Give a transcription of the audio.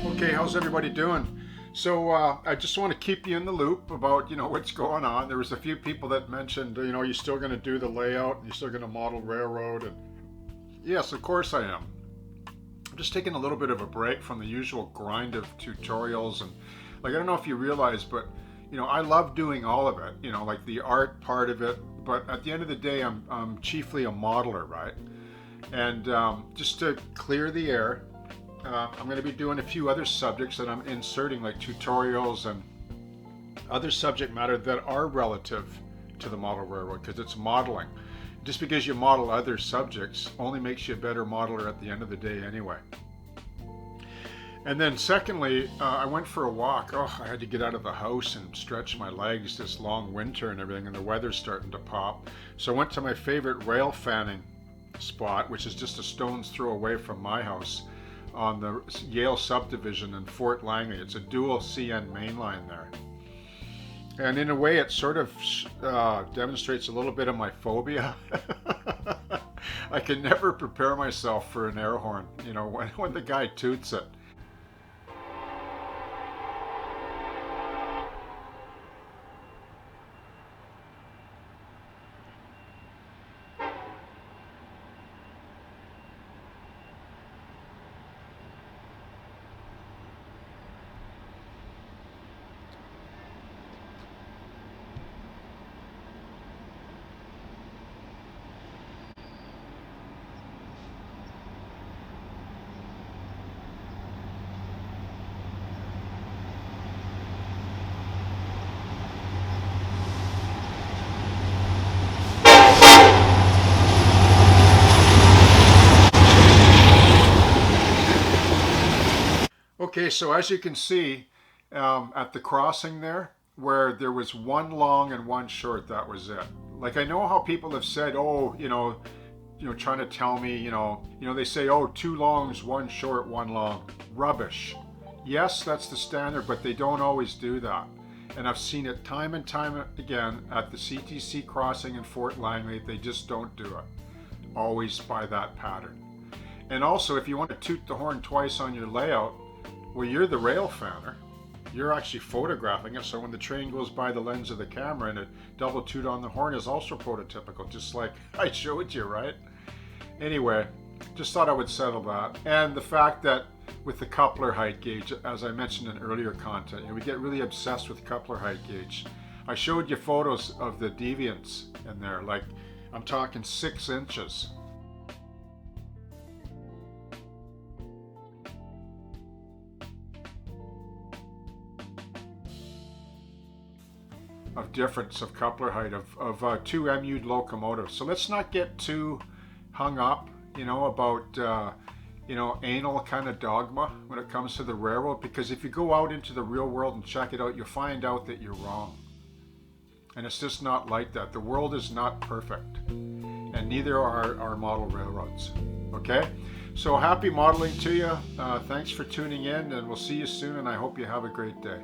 Okay, how's everybody doing? So I just want to keep you in the loop about what's going on. There was a few people that mentioned you're still going to do the layout and you're still going to model railroad, and yes, of course I am. I'm just taking a little bit of a break from the usual grind of tutorials, and like I don't know if you realize, but I love doing all of it. Like the art part of it. But at the end of the day, I'm chiefly a modeler, right? And just to clear the air, I'm going to be doing a few other subjects that I'm inserting, like tutorials and other subject matter that are relative to the model railroad, because it's modeling. Just because you model other subjects only makes you a better modeler at the end of the day anyway. And then secondly, I went for a walk. Oh, I had to get out of the house and stretch my legs this long winter and everything, and the weather's starting to pop. So I went to my favorite rail fanning spot, which is just a stone's throw away from my house, on the Yale subdivision in Fort Langley. It's a dual CN mainline there. And in a way, it sort of demonstrates a little bit of my phobia. I can never prepare myself for an air horn, when the guy toots it. Okay, so as you can see, at the crossing there, where there was one long and one short, that was it. Like, I know how people have said, oh, trying to tell me, they say, oh, two longs, one short, one long. Rubbish. Yes, that's the standard, but they don't always do that. And I've seen it time and time again at the CTC crossing in Fort Langley. They just don't do it. Always by that pattern. And also, if you want to toot the horn twice on your layout, well, you're the rail fanner. You're actually photographing it, so when the train goes by the lens of the camera, and a double toot on the horn is also prototypical, just like I showed you, right? Anyway, just thought I would settle that. And the fact that with the coupler height gauge, as I mentioned in earlier content, we get really obsessed with coupler height gauge. I showed you photos of the deviance in there, like I'm talking 6 inches. Of difference of coupler height of two MU locomotives. So let's not get too hung up, about anal kind of dogma when it comes to the railroad, because if you go out into the real world and check it out, you'll find out that you're wrong. And it's just not like that. The world is not perfect, and neither are our model railroads. Okay? So happy modeling to you. Thanks for tuning in, and we'll see you soon, and I hope you have a great day.